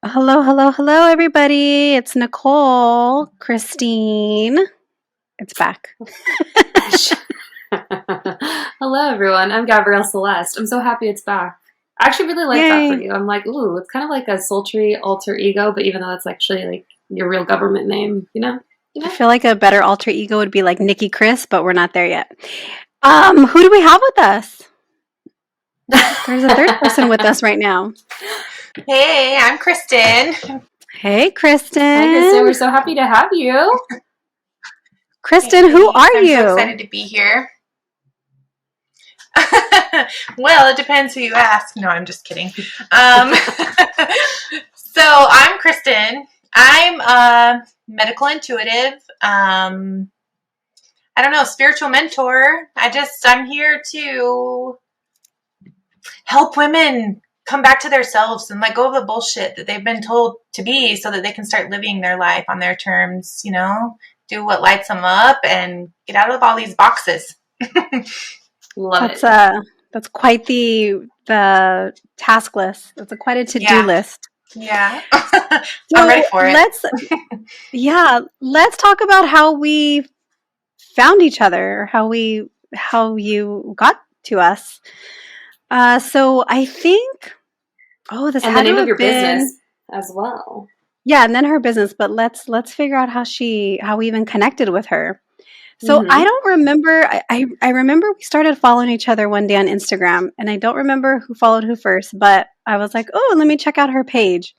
Hello, hello, hello, everybody. It's Nicole, Christine. It's back. Hello, everyone. I'm Gabrielle Celeste. I'm so happy it's back. I actually really like that for Yay. you. I'm like, ooh, it's kind of like a sultry alter ego, but even though it's actually like your real government name, you know? I feel like a better alter ego would be like Nikki Chris, but we're not there yet. Who do we have with us? There's a third person with us right now. Hey, I'm Kristen. Hey, Hi, Kristen. Kristen. We're so happy to have you. Kristen, who are I'm you? so excited to be here. Well, it depends who you ask. No, I'm just kidding. So I'm Kristen. I'm a medical intuitive. I don't know, spiritual mentor. I'm here to help women come back to themselves and let go of the bullshit that they've been told to be so that they can start living their life on their terms, do what lights them up and get out of all these boxes. Love it. That's quite the task list. That's quite a to-do list. Yeah. So I'm ready for it. Let's talk about how we found each other, how you got to us. So I think, this And the had to name of have your been, business as well. yeah, and then her business. But let's figure out how we even connected with her. So Mm-hmm. I don't remember. I remember we started following each other one day on Instagram, and I don't remember who followed who first. But I was like, oh, let me check out her page,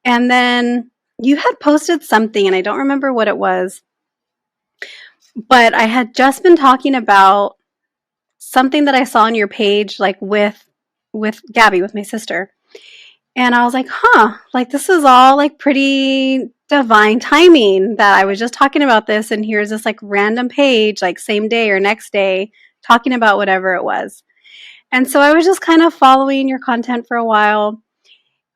and then you had posted something, and I don't remember what it was. But I had just been talking about something that I saw on your page, like with Gabby, with my sister. And I was like, like this is all like pretty divine timing that I was just talking about this. And here's this like random page, like same day or next day, talking about whatever it was. And so I was just kind of following your content for a while.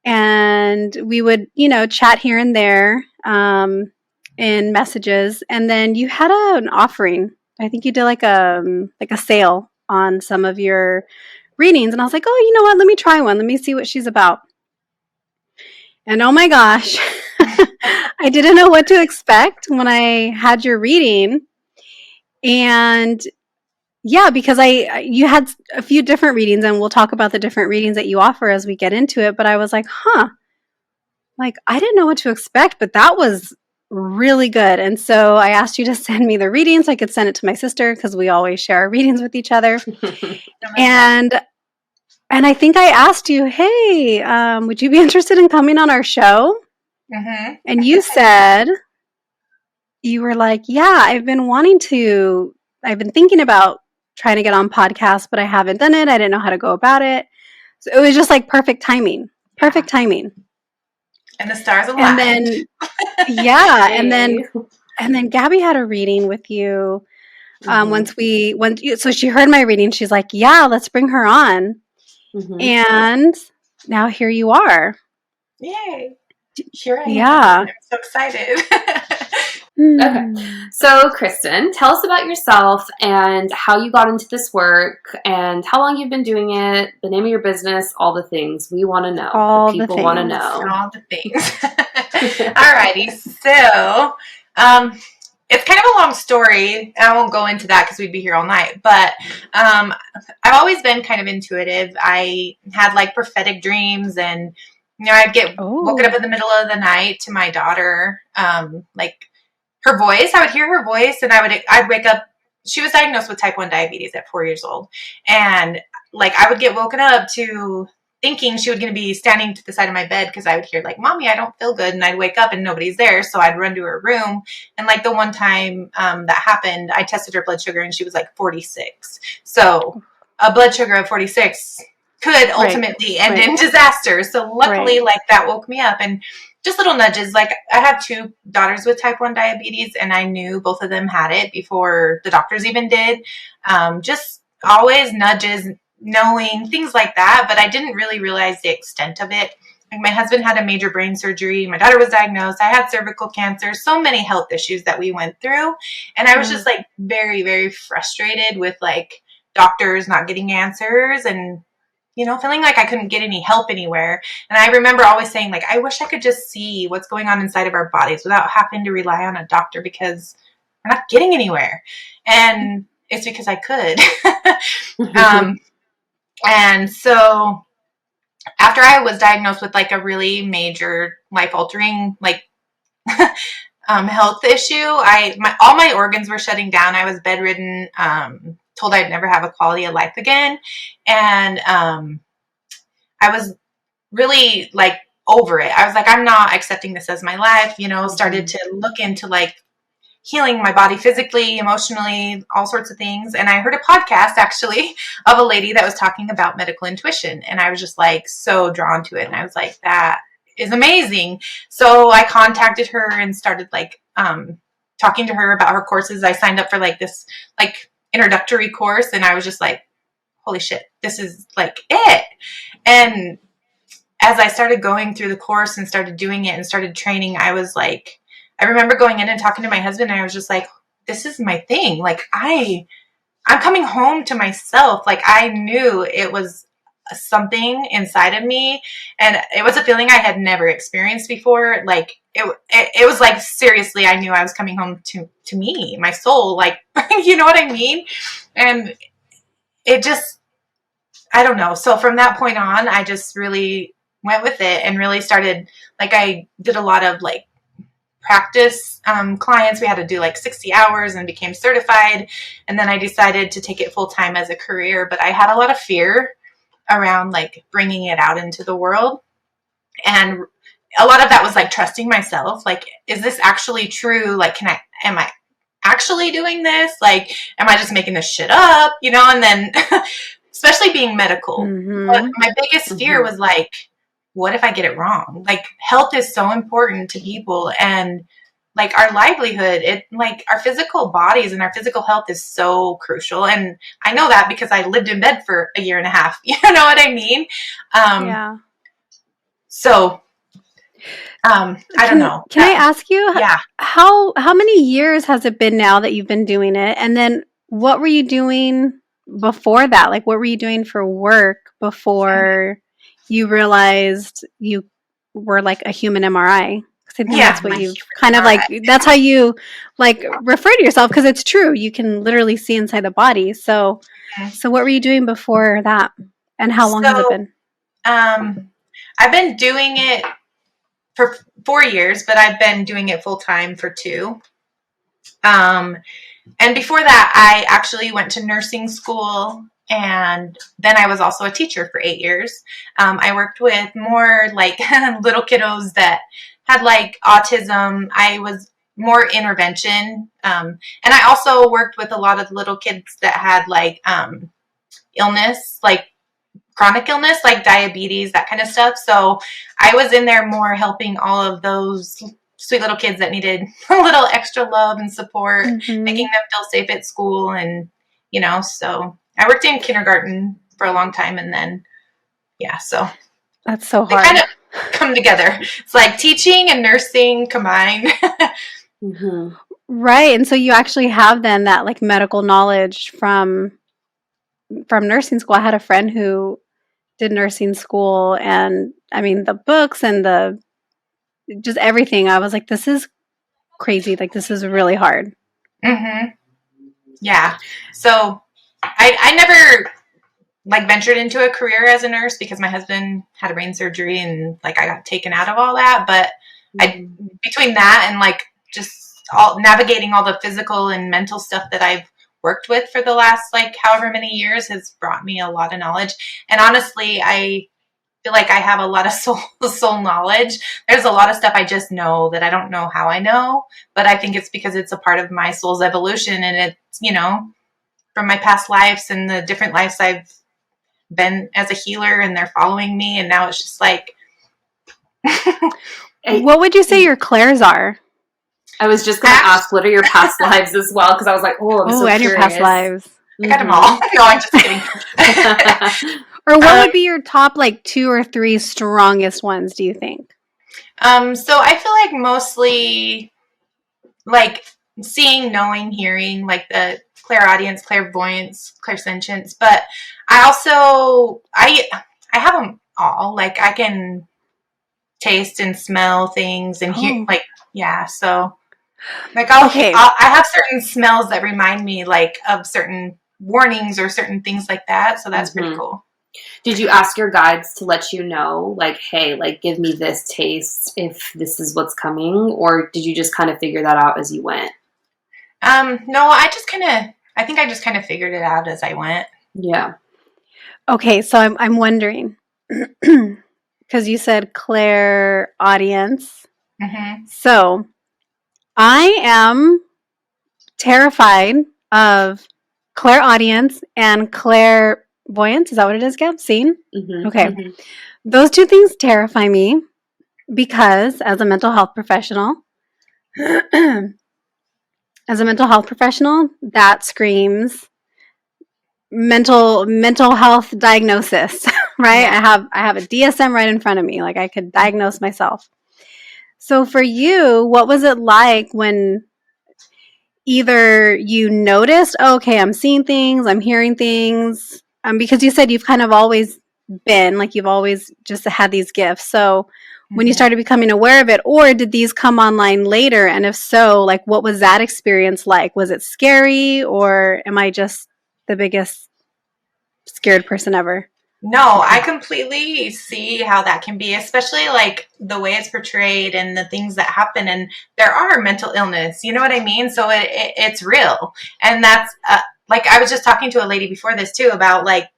And we would, chat here and there in messages. And then you had an offering. I think you did like a sale on some of your readings. And I was like, oh, you know what? Let me try one. Let me see what she's about. And oh my gosh, I didn't know what to expect when I had your reading. And yeah, because you had a few different readings, and we'll talk about the different readings that you offer as we get into it. But I was like, like I didn't know what to expect, but that was really good. And so I asked you to send me the readings so I could send it to my sister because we always share our readings with each other. And I think I asked you, hey, would you be interested in coming on our show? Mm-hmm. And you said, you were like, yeah, I've been thinking about trying to get on podcasts, but I haven't done it. I didn't know how to go about it. So it was just like perfect timing. Perfect timing. And the stars aligned. And then, yeah. And then Gabby had a reading with you. So she heard my reading. She's like, yeah, let's bring her on. Mm-hmm. And now here you are. Yay. Here I am. Yeah. I'm so excited. Okay. So, Kristen, tell us about yourself and how you got into this work and how long you've been doing it, the name of your business, all the things. We want to know. All the people want to know. All the things. Alrighty. So, it's kind of a long story. I won't go into that because we'd be here all night. But I've always been kind of intuitive. I had like prophetic dreams, and I'd get woken up in the middle of the night to my daughter, like her voice. I would hear her voice, and I'd wake up. She was diagnosed with type 1 diabetes at 4 years old, and like I would get woken up to thinking she was going to be standing to the side of my bed because I would hear like, "Mommy, I don't feel good," and I'd wake up and nobody's there, so I'd run to her room. And like the one time that happened, I tested her blood sugar and she was like 46. So a blood sugar of 46 could ultimately end in disaster. So luckily, like that woke me up, and just little nudges. Like I have 2 daughters with type 1 diabetes, and I knew both of them had it before the doctors even did. Just always nudges, knowing things like that, but I didn't really realize the extent of it. Like my husband had a major brain surgery. My daughter was diagnosed. I had cervical cancer. So many health issues that we went through. And I was just like very, very frustrated with like doctors not getting answers. And feeling like I couldn't get any help anywhere. And I remember always saying, like, I wish I could just see what's going on inside of our bodies without having to rely on a doctor, because we're not getting anywhere. And it's because I could. And so after I was diagnosed with like a really major life altering, like, health issue, all my organs were shutting down. I was bedridden, told I'd never have a quality of life again. And, I was really like over it. I was like, I'm not accepting this as my life, started to look into like healing my body physically, emotionally, all sorts of things. And I heard a podcast actually of a lady that was talking about medical intuition. And I was just like so drawn to it. And I was like, that is amazing. So I contacted her and started like talking to her about her courses. I signed up for like this like introductory course, and I was just like, holy shit, this is like it. And as I started going through the course and started doing it and started training, I was like, I remember going in and talking to my husband, and I was just like, this is my thing. Like, I'm coming home to myself. Like, I knew it was something inside of me, and it was a feeling I had never experienced before. Like, it was like, seriously, I knew I was coming home to me, my soul. Like, you know what I mean? And it just, I don't know. So from that point on, I just really went with it and really started, like, I did a lot of like practice clients. We had to do like 60 hours and became certified. And then I decided to take it full time as a career. But I had a lot of fear around like bringing it out into the world. And a lot of that was like trusting myself. Like, is this actually true? Like, am I actually doing this? Like, am I just making this shit up? And then especially being medical. Mm-hmm. But my biggest fear was like, what if I get it wrong? Like, health is so important to people, and like our livelihood, like our physical bodies and our physical health is so crucial. And I know that because I lived in bed for a year and a half. You know what I mean? Yeah. So, I don't know. Can I ask you? Yeah. How many years has it been now that you've been doing it? And then what were you doing before that? Like, what were you doing for work before you realized you were like a human MRI? Because I think that's what you've kind of like, that's how you like refer to yourself, because it's true. You can literally see inside the body. So what were you doing before that? And how long has it been? I've been doing it for 4 years, but I've been doing it full time for 2. And before that, I actually went to nursing school, and then I was also a teacher for 8 years. I worked with more like little kiddos that had like autism. I was more intervention. And I also worked with a lot of little kids that had like illness, like chronic illness, like diabetes, that kind of stuff. So I was in there more helping all of those sweet little kids that needed a little extra love and support, making them feel safe at school. And, so I worked in kindergarten for a long time. And then, so. That's so hard. They kind of come together. It's like teaching and nursing combined. Right. And so you actually have then that like medical knowledge from nursing school. I had a friend who did nursing school, and I mean the books and just everything. I was like, this is crazy. Like, this is really hard. Yeah. So I never like ventured into a career as a nurse because my husband had a brain surgery, and like I got taken out of all that. But between that and like just navigating all the physical and mental stuff that I've worked with for the last like however many years has brought me a lot of knowledge. And honestly, I feel like I have a lot of soul knowledge. There's a lot of stuff I just know that I don't know how I know, but I think it's because it's a part of my soul's evolution, and it's, from my past lives and the different lives I've been as a healer, and they're following me. And now it's just like, what would you say your clairs are? I was just going to ask, what are your past lives as well? Because I was like, I'm so curious. Your past lives. I got them all. No, I'm just kidding. Or what would be your top like 2 or 3 strongest ones, do you think? So I feel like mostly like seeing, knowing, hearing, like the clairaudience, clairvoyance, clairsentience, but I also I have them all. Like I can taste and smell things and hear Oh. like yeah, so like Okay. I have certain smells that remind me like of certain warnings or certain things like that, so that's pretty cool. Did you ask your guides to let you know, like, hey, like, give me this taste if this is what's coming? Or did you just kind of figure that out as you went? No, I think I just kind of figured it out as I went. Yeah. Okay, so I'm wondering, because you said clairaudience. Mm-hmm. So I am terrified of clairaudience and clairvoyance. Is that what it is, Gab? Seeing? Mm-hmm. Okay. Mm-hmm. Those two things terrify me because as a mental health professional, that screams mental health diagnosis, right? Yeah. I have a DSM right in front of me. Like I could diagnose myself. So for you, what was it like when either you noticed, oh, okay, I'm seeing things, I'm hearing things, because you said you've kind of always been, like you've always just had these gifts. So when you Mm-hmm. started becoming aware of it, or did these come online later? And if so, like what was that experience like? Was it scary, or am I just the biggest scared person ever? No, I completely see how that can be, especially like the way it's portrayed and the things that happen. And there are mental illness, you know what I mean? So it's real. And that's like, I was just talking to a lady before this too about like,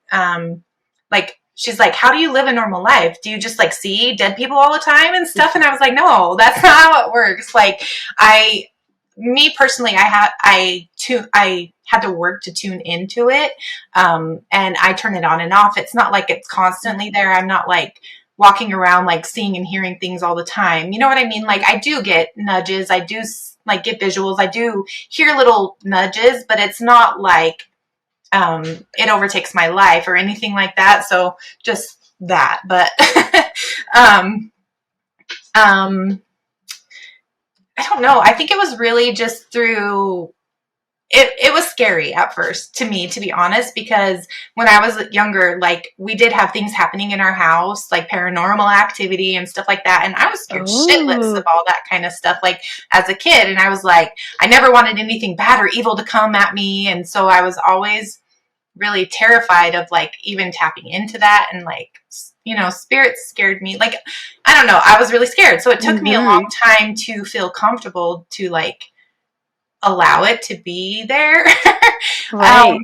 she's like, how do you live a normal life? Do you just like see dead people all the time and stuff? And I was like, no, that's not how it works. Like, me personally, I had to work to tune into it. And I turn it on and off. It's not like it's constantly there. I'm not like walking around like seeing and hearing things all the time. You know what I mean? Like I do get nudges. I do like get visuals. I do hear little nudges, but it's not like it overtakes my life or anything like that. So just that. But um, um, I don't know. I think it was really just through it was scary at first to me, to be honest, because when I was younger, like we did have things happening in our house, like paranormal activity and stuff like that. And I was scared shitless Oh, of all that kind of stuff, like as a kid. And I was like, I never wanted anything bad or evil to come at me. And so I was always really terrified of like even tapping into that. And like, you know, spirits scared me. Like, I don't know. I was really scared. So it took me a long time to feel comfortable to like, allow it to be there. right.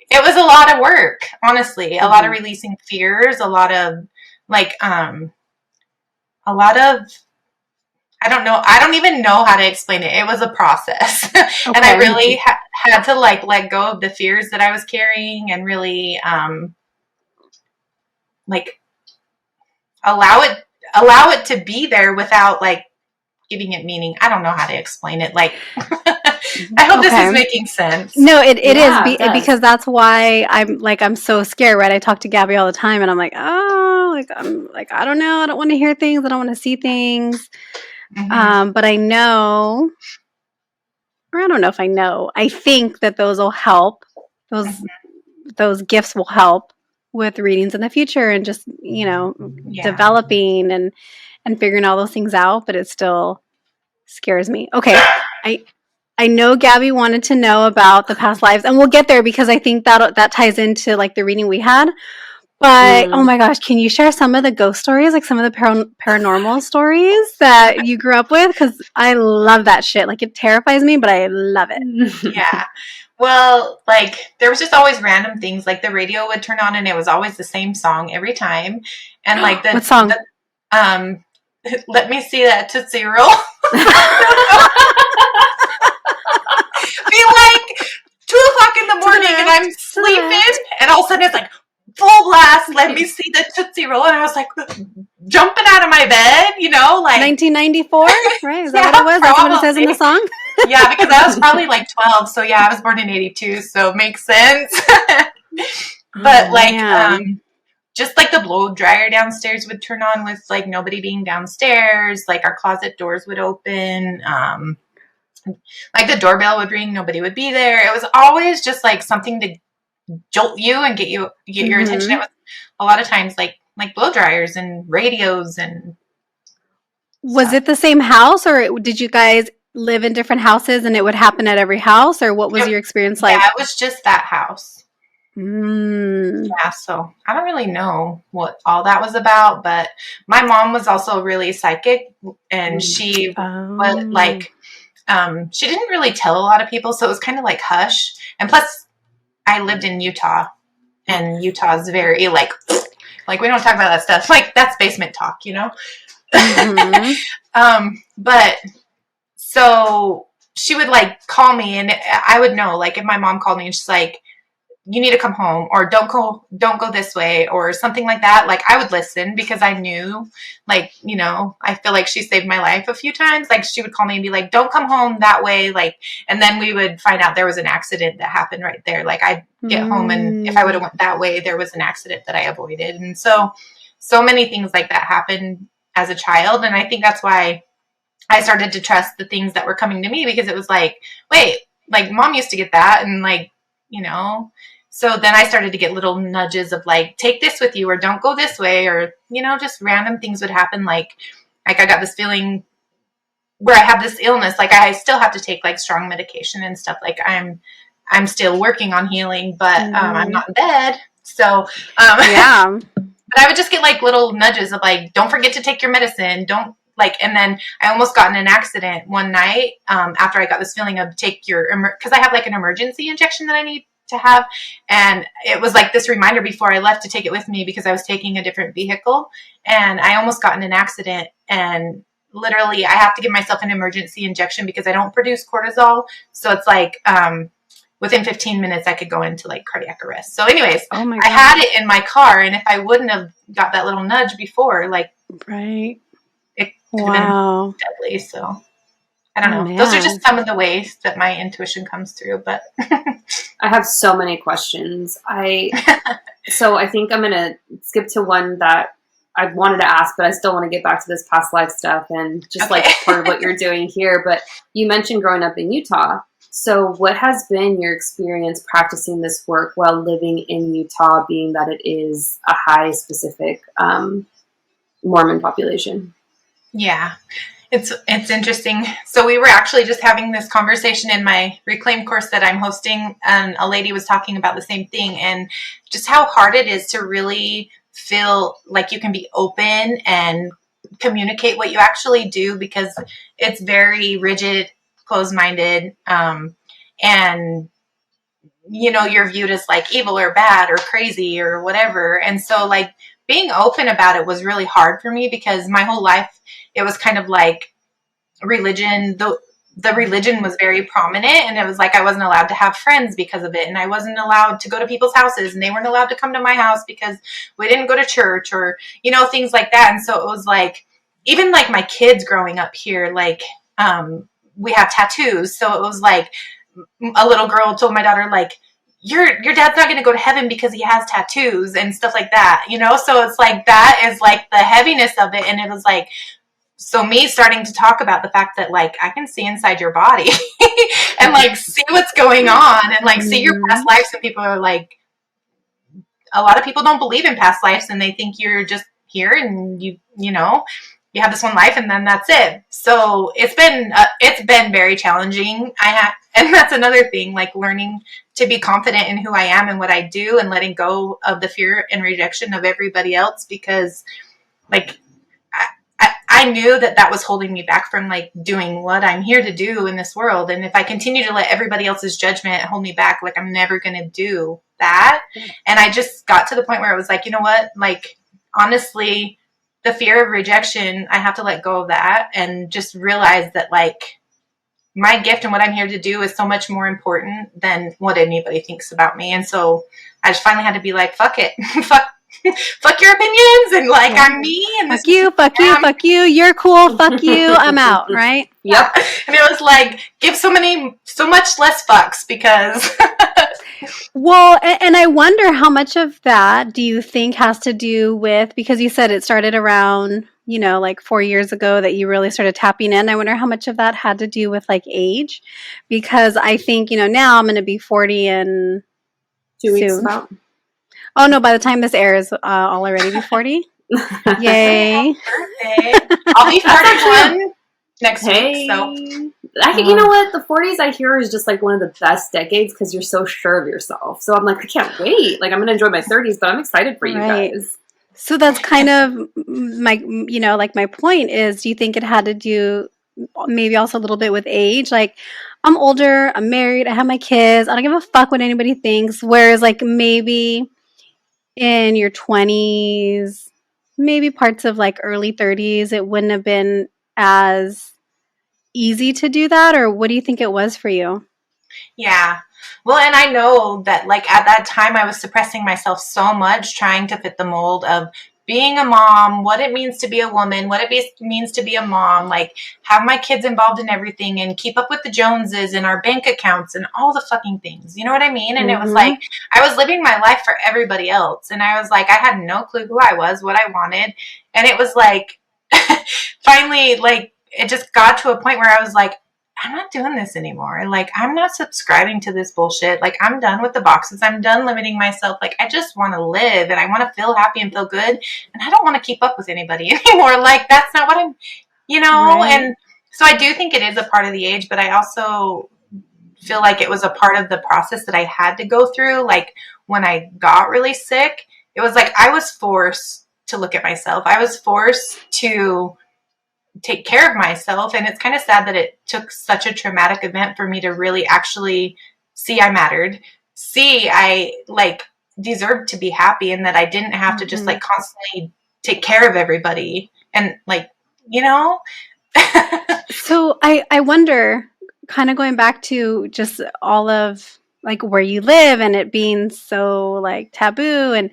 It was a lot of work, honestly. A lot of releasing fears, a lot of like a lot of I don't know. I don't even know how to explain it. It was a process. And I Okay. really had to like let go of the fears that I was carrying and really like allow it to be there without like giving it meaning. I don't know how to explain it. Like I hope this is making sense. No, it Yeah, is it does. because that's why I'm so scared, right? I talk to Gabby all the time and I'm like, oh, like I'm like, I don't know, I don't want to hear things, I don't want to see things. But I know, or I don't know if I know, I think that those will help. Those gifts will help with readings in the future and just, you know, developing and figuring all those things out, but it still scares me. Okay. I know Gabby wanted to know about the past lives, and we'll get there because I think that ties into like the reading we had. But oh my gosh, can you share some of the ghost stories, like some of the paranormal stories that you grew up with? Because I love that shit. Like it terrifies me, but I love it. Yeah. Well, like there was just always random things. Like the radio would turn on and it was always the same song every time. And like What song? Let me see that Tootsie Roll. Be like 2 o'clock in the morning and I'm sleeping and all of a sudden it's like full blast, let me see the Tootsie Roll. And I was like jumping out of my bed, you know, like 1994, right? Is that what it was? That's what it says in the song? Yeah, because I was probably like 12. So yeah, I was born in 82. So it makes sense. But just like the blow dryer downstairs would turn on with like nobody being downstairs. Like our closet doors would open. like the doorbell would ring, nobody would be there. It was always just like something to jolt you and get your attention. It was a lot of times like blow dryers and radios and Was stuff. it the same house, or did you guys live in different houses and it would happen at every house, or what was your experience like? Yeah, it was just that house. Mm. Yeah, so I don't really know what all that was about, but my mom was also really psychic, and she was like, she didn't really tell a lot of people, so it was kind of like hush. And plus, I lived in Utah, and Utah is very like we don't talk about that stuff. Like that's basement talk, you know. But so she would like call me, and I would know, like if my mom called me and she's like, you need to come home, or don't go this way, or something like that. Like I would listen because I knew, like, you know, I feel like she saved my life a few times. Like she would call me and be like, don't come home that way. Like, and then we would find out there was an accident that happened right there. Like I'd get home, and if I would have went that way, there was an accident that I avoided. And so many things like that happened as a child. And I think that's why I started to trust the things that were coming to me, because it was like, wait, like mom used to get that. And like, you know, so then I started to get little nudges of like, take this with you, or don't go this way, or, you know, just random things would happen. Like I got this feeling where I have this illness, like I still have to take like strong medication and stuff. Like I'm still working on healing, but I'm not in bed. So Yeah. but I would just get like little nudges of like, don't forget to take your medicine. Don't like, and then I almost got in an accident one night after I got this feeling of take your, because I have like an emergency injection that I need to have. And it was like this reminder before I left to take it with me, because I was taking a different vehicle, and I almost got in an accident, and literally I have to give myself an emergency injection because I don't produce cortisol. So it's like, within 15 minutes I could go into like cardiac arrest. So anyways, I had it in my car, and if I wouldn't have got that little nudge before, like, right. it could have been deadly. So I don't know. Man. Those are just some of the ways that my intuition comes through, but I have so many questions. So I think I'm going to skip to one that I wanted to ask, but I still want to get back to this past life stuff and just like part of what you're doing here. But you mentioned growing up in Utah. So what has been your experience practicing this work while living in Utah, being that it is a high specific Mormon population? Yeah, it's interesting. So we were actually just having this conversation in my Reclaim course that I'm hosting, and a lady was talking about the same thing, and just how hard it is to really feel like you can be open and communicate what you actually do, because it's very rigid, closed-minded, and you know, you're viewed as like evil or bad or crazy or whatever. And so like being open about it was really hard for me, because my whole life it was kind of like religion, the religion was very prominent, and it was like I wasn't allowed to have friends because of it, and I wasn't allowed to go to people's houses, and they weren't allowed to come to my house because we didn't go to church, or, you know, things like that. And so it was like, even like my kids growing up here, like we have tattoos, so it was like a little girl told my daughter, like, your dad's not going to go to heaven because he has tattoos and stuff like that, you know? So it's like, that is like the heaviness of it. And it was like, so me starting to talk about the fact that like I can see inside your body and like see what's going on, and like see your past lives. And people are like, a lot of people don't believe in past lives, and they think you're just here and you know, you have this one life and then that's it. So it's been very challenging. And that's another thing, like learning to be confident in who I am and what I do, and letting go of the fear and rejection of everybody else, because like I knew that was holding me back from like doing what I'm here to do in this world. And if I continue to let everybody else's judgment hold me back, like I'm never going to do that. And I just got to the point where I was like, you know what, like, honestly, the fear of rejection, I have to let go of that and just realize that like my gift and what I'm here to do is so much more important than what anybody thinks about me. And so I just finally had to be like, fuck it. Fuck your opinions, and like I'm me, and fuck you, you're cool, fuck you, I'm out, right? Yep. And it was like, give so much less fucks, because well, and I wonder how much of that do you think has to do with, because you said it started around like 4 years ago that you really started tapping in. I wonder how much of that had to do with like age, because I think, now I'm going to be 40 and 2 weeks soon. about. Oh no, by the time this airs, I'll already be 40. Yay. Birthday. I'll be 41 next week, so. You know what? The 40s I hear is just like one of the best decades because you're so sure of yourself. So I'm like, I can't wait. Like, I'm going to enjoy my 30s, but I'm excited for you guys. So that's kind of my, like my point is, do you think it had to do maybe also a little bit with age? Like, I'm older, I'm married, I have my kids, I don't give a fuck what anybody thinks. Whereas like maybe in your 20s, maybe parts of like early 30s, it wouldn't have been as easy to do that. Or what do you think it was for you? Yeah. Well, and I know that like at that time I was suppressing myself so much trying to fit the mold of being a mom, what it means to be a woman, what it means to be a mom, like have my kids involved in everything and keep up with the Joneses and our bank accounts and all the fucking things. You know what I mean? And it was like I was living my life for everybody else. And I was like, I had no clue who I was, what I wanted. And it was like finally, like it just got to a point where I was like, I'm not doing this anymore. Like, I'm not subscribing to this bullshit. Like, I'm done with the boxes. I'm done limiting myself. Like, I just want to live and I want to feel happy and feel good. And I don't want to keep up with anybody anymore. Like, that's not what I'm, Right. And so I do think it is a part of the age, but I also feel like it was a part of the process that I had to go through. Like, when I got really sick, it was like I was forced to look at myself. I was forced to take care of myself. And it's kind of sad that it took such a traumatic event for me to really actually see I mattered, see I like deserved to be happy, and that I didn't have to just like constantly take care of everybody. And like, So I wonder, kind of going back to just all of like where you live and it being so like taboo, and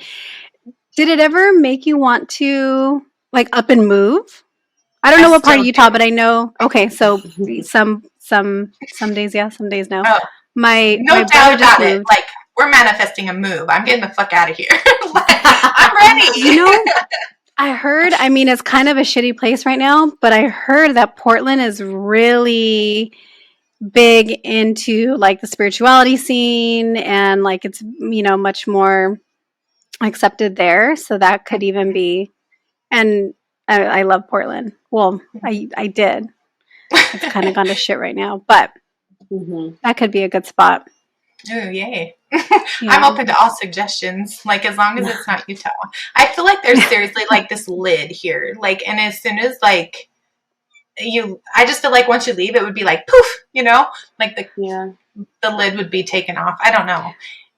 did it ever make you want to like up and move? I don't know what part of Utah, but I know. Okay, so some days, yeah, some days no. Oh, My no brother doubt just about it. moved. Like, we're manifesting a move. I'm getting the fuck out of here. Like, I'm ready. I heard, I mean, it's kind of a shitty place right now, but I heard that Portland is really big into like the spirituality scene, and like it's, much more accepted there. So that could even be, and I love Portland. Well, I did. It's kind of gone to shit right now, but that could be a good spot. Oh, yay. Yeah. I'm open to all suggestions, like as long as it's not Utah. I feel like there's seriously like this lid here. Like, and as soon as like I just feel like once you leave, it would be like poof, like the lid would be taken off. I don't know.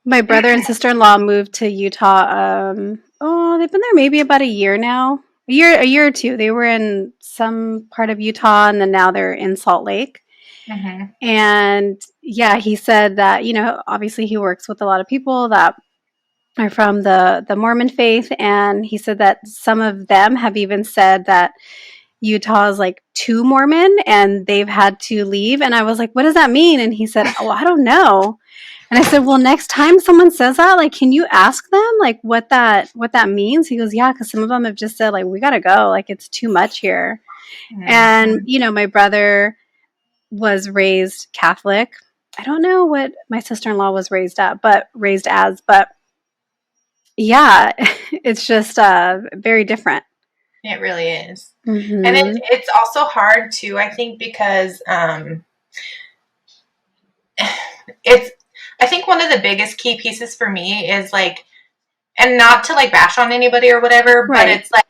My brother and sister-in-law moved to Utah. They've been there maybe about a year now. A year or two. They were in some part of Utah, and then now they're in Salt Lake. Mm-hmm. And yeah, he said that, obviously he works with a lot of people that are from the Mormon faith. And he said that some of them have even said that Utah is like too Mormon and they've had to leave. And I was like, what does that mean? And he said, oh, I don't know. And I said, well, next time someone says that, like, can you ask them like what that means? He goes, yeah, because some of them have just said like, we got to go. Like, it's too much here. Mm-hmm. And, my brother was raised Catholic. I don't know what my sister-in-law was raised as, but yeah, it's just very different. It really is. Mm-hmm. And it's also hard too, I think, because I think one of the biggest key pieces for me is like, and not to like bash on anybody or whatever, right. But it's like,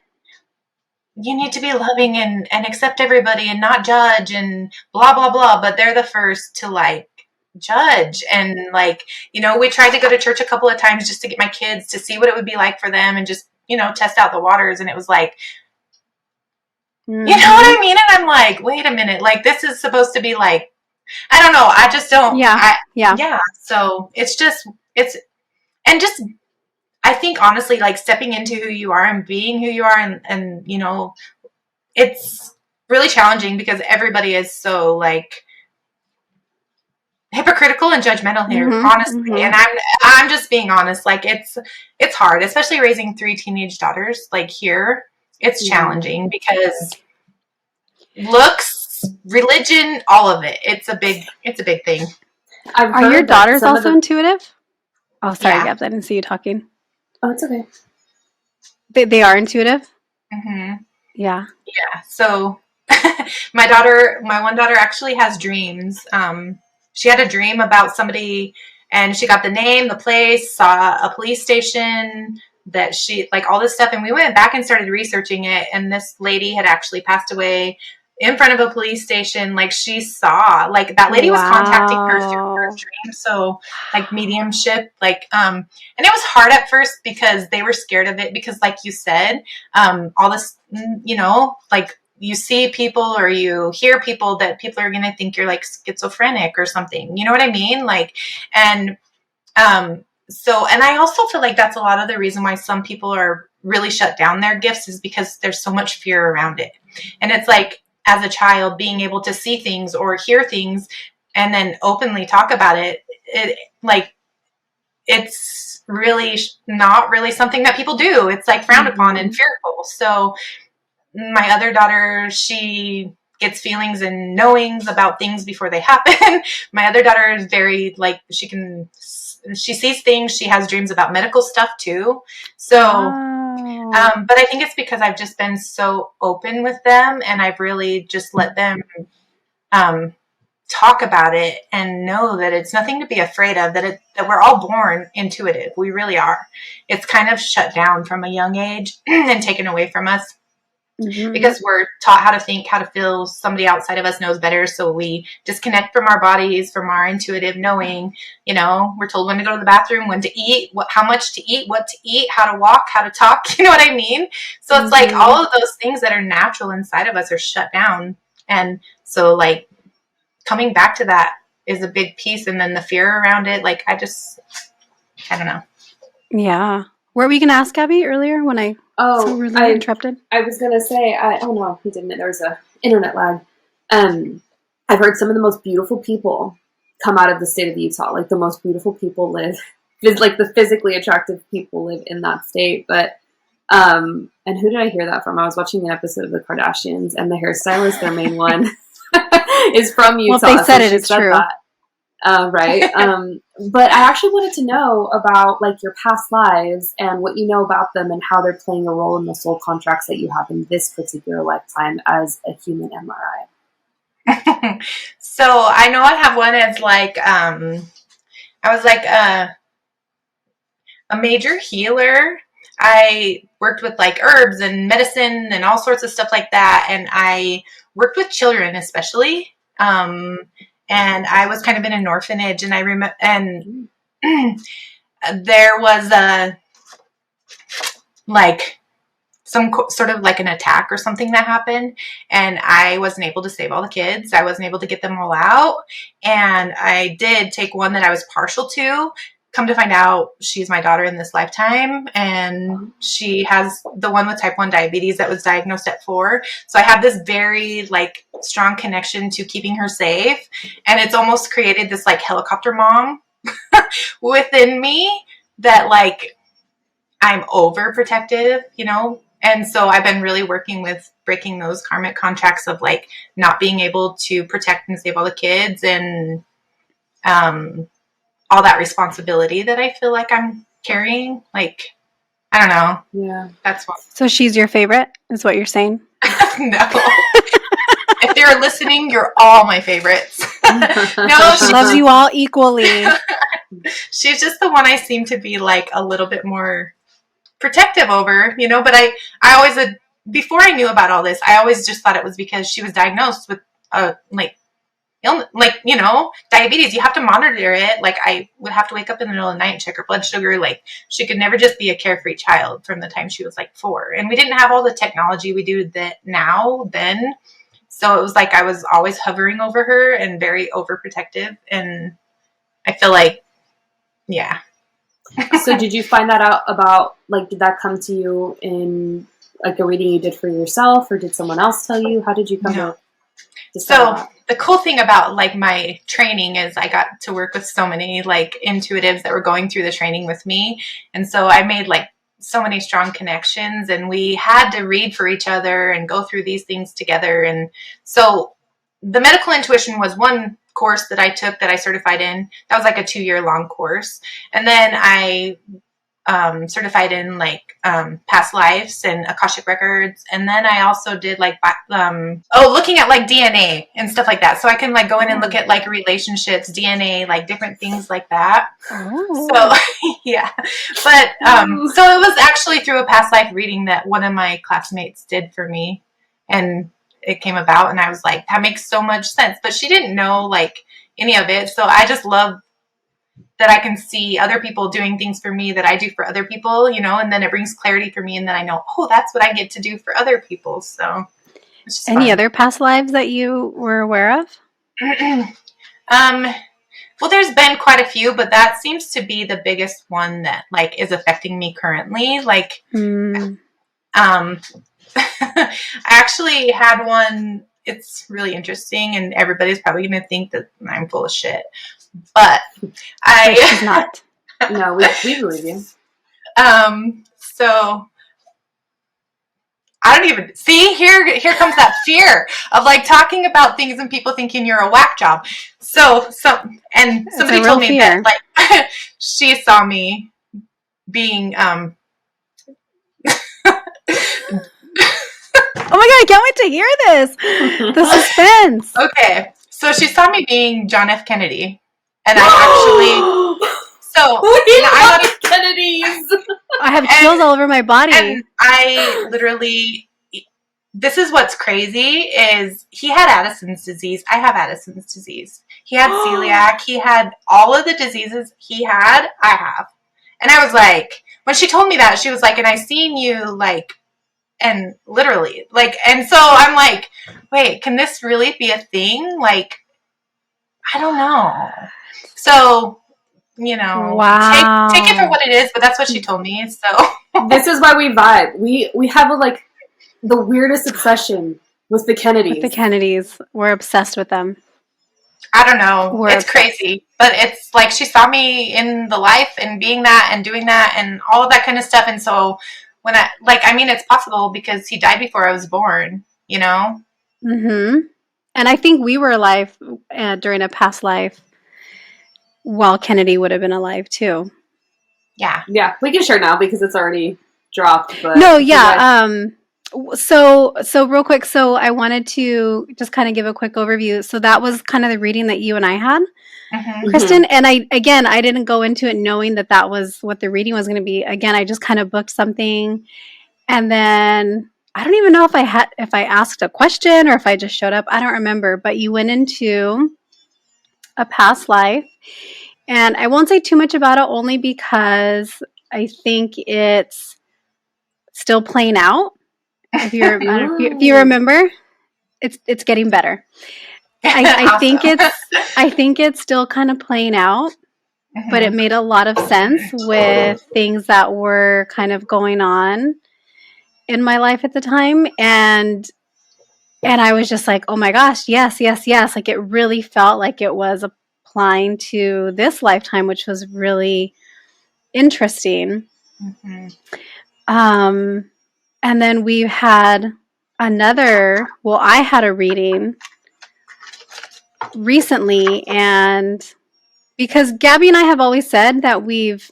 you need to be loving and accept everybody and not judge and blah, blah, blah. But they're the first to like judge. And like, we tried to go to church a couple of times just to get my kids to see what it would be like for them and just, test out the waters. And it was like, you know what I mean? And I'm like, wait a minute, like this is supposed to be like, I don't know. I just don't. Yeah. Yeah. So I think honestly, like stepping into who you are and being who you are and it's really challenging because everybody is so like hypocritical and judgmental here, honestly. Mm-hmm. And I'm just being honest. Like it's hard, especially raising 3 teenage daughters like here. It's challenging because looks, religion, all of it. It's a big thing. Are your daughters also intuitive? Oh, sorry, Gabs. I didn't see you talking. Oh, it's okay. They are intuitive? Mm-hmm. Yeah. Yeah. So my one daughter actually has dreams. She had a dream about somebody, and she got the name, the place, saw a police station, that she, like, all this stuff. And we went back and started researching it. And this lady had actually passed away in front of a police station. Like, she saw, like, that lady was contacting her through her dream. So, like, mediumship, like, and it was hard at first because they were scared of it because, like you said, all this, you know, like, you see people or you hear people that people are going to think you're like schizophrenic or something. You know what I mean? Like, and, so, and I also feel like that's a lot of the reason why some people are really shut down their gifts is because there's so much fear around it. And it's like, as a child, being able to see things or hear things and then openly talk about it, like, it's really not really something that people do. It's like frowned upon and fearful. So my other daughter, she gets feelings and knowings about things before they happen. My other daughter is very, like, she sees things. She has dreams about medical stuff too. So, but I think it's because I've just been so open with them, and I've really just let them talk about it and know that it's nothing to be afraid of, that we're all born intuitive. We really are. It's kind of shut down from a young age and taken away from us. Because we're taught how to think, how to feel. Somebody outside of us knows better. So we disconnect from our bodies, from our intuitive knowing. You know, we're told when to go to the bathroom, when to eat, how much to eat, what to eat, how to walk, how to talk. You know what I mean? So it's like all of those things that are natural inside of us are shut down. And so, like, coming back to that is a big piece. And then the fear around it, like, I don't know. Yeah. Were we going to ask Abby earlier when I really interrupted? I was going to say, no, he didn't. There was a internet lag. I've heard some of the most beautiful people come out of the state of Utah. Like, the most beautiful people live, like, the physically attractive people live in that state. But, and who did I hear that from? I was watching an episode of The Kardashians, and the hairstylist, their main one, is from Utah. Well, they said it's true. Right. But I actually wanted to know about, like, your past lives and what you know about them and how they're playing a role in the soul contracts that you have in this particular lifetime as a human MRI. So I know I have one as, like, I was like a major healer. I worked with, like, herbs and medicine and all sorts of stuff like that. And I worked with children, especially. And I was kind of in an orphanage, and I remember, and there was some sort of like an attack or something that happened, and I wasn't able to save all the kids. I wasn't able to get them all out, and I did take one that I was partial to. Come to find out, she's my daughter in this lifetime, and she has the one with type 1 diabetes that was diagnosed at 4. So I have this very, like, strong connection to keeping her safe, and it's almost created this, like, helicopter mom within me that, like, I'm overprotective, you know? And so I've been really working with breaking those karmic contracts of, like, not being able to protect and save all the kids, and all that responsibility that I feel like I'm carrying. Like, I don't know. Yeah. That's what. So she's your favorite, is what you're saying? No. If you're listening, you're all my favorites. No, she loves you all equally. She's just the one I seem to be, like, a little bit more protective over, you know, but I always, before I knew about all this, I always just thought it was because she was diagnosed with, like, you know, diabetes. You have to monitor it. Like, I would have to wake up in the middle of the night and check her blood sugar. Like, she could never just be a carefree child from the time she was, like, 4. And we didn't have all the technology we do then. So it was like I was always hovering over her and very overprotective. And I feel like, yeah. So did you find that out about, like, did that come to you in, like, a reading you did for yourself, or did someone else tell you? How did you come to So the cool thing about, like, my training is I got to work with so many, like, intuitives that were going through the training with me. And so I made, like, so many strong connections, and we had to read for each other and go through these things together. And so the medical intuition was one course that I took that I certified in. That was like a 2-year long course. And then I certified in like past lives and Akashic records. And then I also did like looking at like DNA and stuff like that. So I can like go in and look at like relationships, DNA, like different things like that. Oh. So yeah. But so it was actually through a past life reading that one of my classmates did for me. And it came about, and I was like, that makes so much sense. But she didn't know like any of it. So I just love that I can see other people doing things for me that I do for other people, you know, and then it brings clarity for me, and then I know, oh, that's what I get to do for other people. So it's just Any fun. other past lives that you were aware of? Well, there's been quite a few, but that seems to be the biggest one that like is affecting me currently. Like, I actually had one. It's really interesting, and everybody's probably going to think that I'm full of shit. But She's not. No, we believe you. So I don't even see here comes that fear of like talking about things and people thinking you're a whack job. So and somebody told me fear. that like she saw me being Oh my god, I can't wait to hear this. The suspense. Okay. So she saw me being John F. Kennedy. And I actually I love Kennedys. I have chills all over my body. And I literally, this is what's crazy is he had Addison's disease. I have Addison's disease. He had celiac. He had all of the diseases he had, I have. And I was like, when she told me that, she was like, and I seen you like, and literally like, and so I'm like, wait, can this really be a thing? Like, I don't know. So, you know, wow. take it for what it is, but that's what she told me. So this is why we vibe. We have like the weirdest obsession with the Kennedys. With the Kennedys. We're obsessed with them. I don't know. It's crazy. But it's like she saw me in the life and being that and doing that and all of that kind of stuff. And so when it's possible because he died before I was born, you know? Mm-hmm. And I think we were alive during a past life while Kennedy would have been alive too. Yeah. Yeah, we can share now because it's already dropped. But no, yeah. So real quick, so I wanted to just kind of give a quick overview. So that was kind of the reading that you and I had, Kristen. And I didn't go into it knowing that was what the reading was going to be. Again, I just kind of booked something, and then I don't even know if I asked a question or if I just showed up. I don't remember. But you went into a past life, and I won't say too much about it, only because I think it's still playing out. If you remember, it's getting better. I think it's still kind of playing out, but it made a lot of sense with things that were kind of going on in my life at the time, and I was just like, oh my gosh, yes. Like it really felt like it was applying to this lifetime, which was really interesting. And then we had I had a reading recently, and because Gabby and I have always said that we've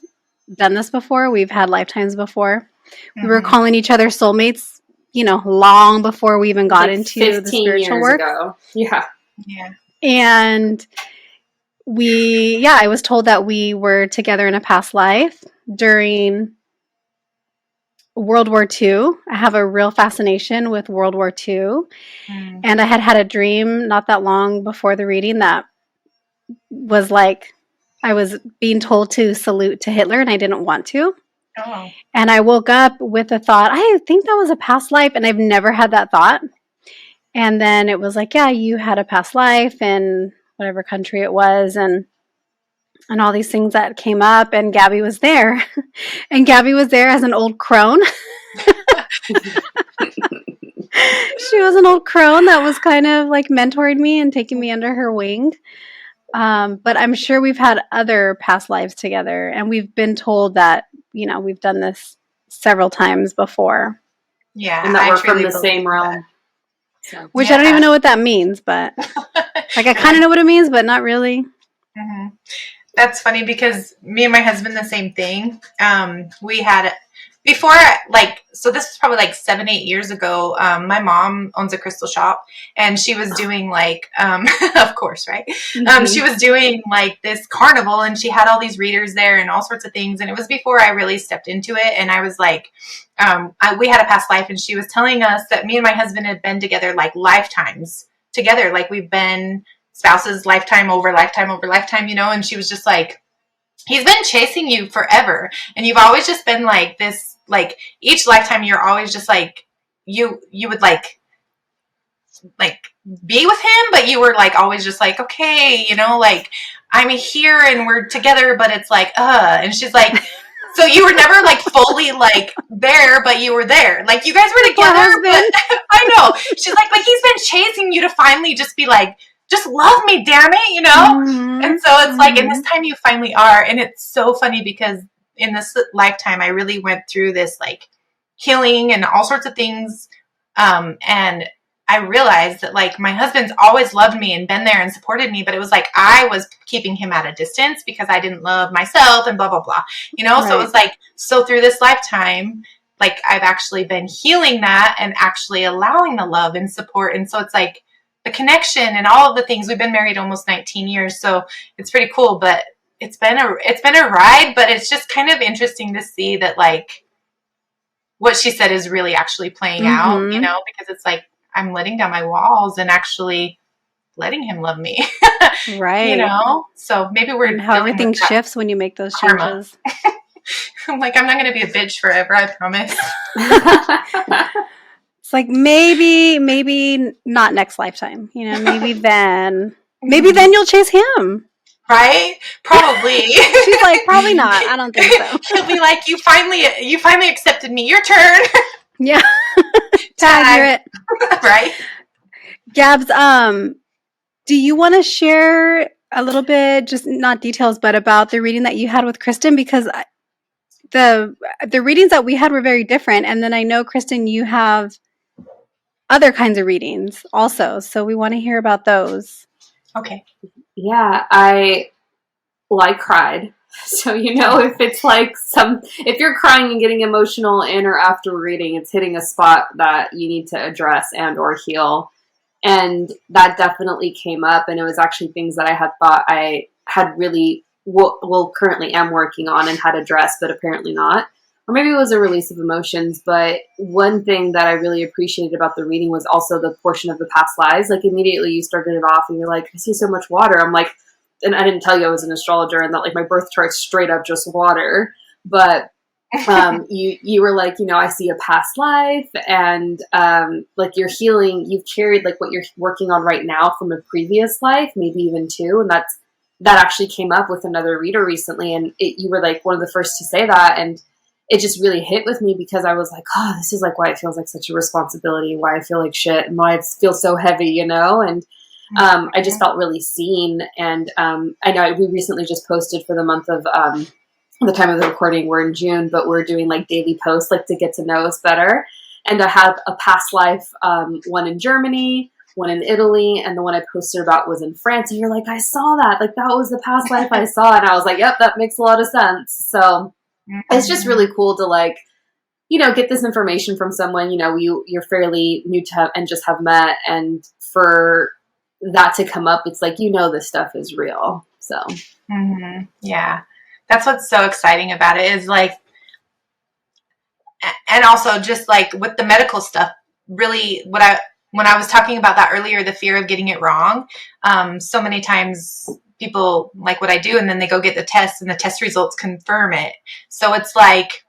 done this before, we've had lifetimes before. We were calling each other soulmates, long before we even got into the spiritual work. Ago. Yeah. And I was told that we were together in a past life during World War II. I have a real fascination with World War II. And I had a dream not that long before the reading that was like I was being told to salute to Hitler, and I didn't want to. Oh. And I woke up with the thought, I think that was a past life, and I've never had that thought. And then it was like, yeah, you had a past life in whatever country it was, and all these things that came up, and Gabby was there. And Gabby was there as an old crone. She was an old crone that was kind of like mentoring me and taking me under her wing. But I'm sure we've had other past lives together, and we've been told that, we've done this several times before. Yeah, And that I we're from truly the believe same that. realm. So. Which I don't even know what that means, but like I kind of know what it means, but not really. Mm-hmm. That's funny because me and my husband, the same thing. We had before, like, so this was probably like 7-8 years ago. My mom owns a crystal shop, and she was doing like, of course, right? She was doing like this carnival, and she had all these readers there and all sorts of things. And it was before I really stepped into it. And I was like, we had a past life, and she was telling us that me and my husband had been together like lifetimes together, like we've been spouses lifetime over lifetime over lifetime, you know. And she was just like, he's been chasing you forever, and you've always just been like this, like each lifetime you're always just like, you would like be with him, but you were like always just like, okay, you know, like I'm here and we're together, but it's like and she's like, so you were never like fully like there, but you were there, like you guys were together, but I know. She's like, but he's been chasing you to finally just be like, just love me, damn it, you know? And so it's like, in this time you finally are. And it's so funny because in this lifetime, I really went through this like healing and all sorts of things. And I realized that like my husband's always loved me and been there and supported me, but it was like I was keeping him at a distance because I didn't love myself and blah, blah, blah, you know? Right. So it was like, so through this lifetime, like I've actually been healing that and actually allowing the love and support. And so it's like the connection and all of the things. We've been married almost 19 years, so it's pretty cool, but it's been a ride, but it's just kind of interesting to see that like what she said is really actually playing out, you know, because it's like I'm letting down my walls and actually letting him love me. Right. You know? So maybe we're, and how everything shifts when you make those changes. I'm like, I'm not going to be a bitch forever, I promise. It's like maybe not next lifetime, you know, maybe then you'll chase him. Right? Probably. She's like, probably not. I don't think so. He'll be like, you finally accepted me. Your turn. Yeah. Tag it. Right? Gabs, do you want to share a little bit, just not details, but about the reading that you had with Kristen? Because the readings that we had were very different. And then I know, Kristen, you have other kinds of readings also. So we want to hear about those. Okay. Yeah, I cried. So, you know, if it's like if you're crying and getting emotional in or after reading, it's hitting a spot that you need to address and or heal. And that definitely came up. And it was actually things that I had thought I had really, currently am working on and had addressed, but apparently not. Or maybe it was a release of emotions. But one thing that I really appreciated about the reading was also the portion of the past lives. Like immediately you started it off and you're like, I see so much water. I'm like, and I didn't tell you I was an astrologer and that like my birth chart's straight up just water. But you were like, you know, I see a past life and like you're healing, you've carried like what you're working on right now from a previous life, maybe even two. And that actually came up with another reader recently. And you were like one of the first to say that. And it just really hit with me because I was like, oh, this is like why it feels like such a responsibility, why I feel like shit and why it feels so heavy, you know? And I just felt really seen. And I know we recently just posted for the month of the time of the recording, we're in June, but we're doing like daily posts, like to get to know us better. And I have a past life, one in Germany, one in Italy, and the one I posted about was in France. And you're like, I saw that. Like that was the past life I saw. And I was like, yep, that makes a lot of sense. So it's just really cool to like, you know, get this information from someone, you know, you're fairly new to have and just have met. And for that to come up, it's like, you know, this stuff is real. So yeah, that's what's so exciting about it is like, and also just like with the medical stuff, really when I was talking about that earlier, the fear of getting it wrong, so many times people like what I do and then they go get the test and the test results confirm it. So it's like